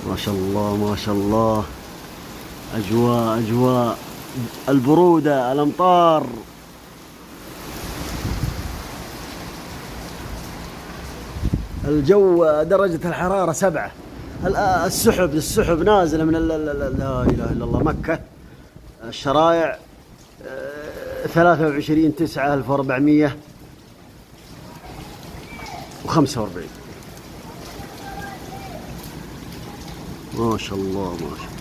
ما شاء الله ما شاء الله. أجواء البرودة، الأمطار. الجو درجة الحرارة 7. السحب نازلة من لا إله إلا الله. مكة الشرايع 23/9/1445. ما شاء الله ما شاء الله.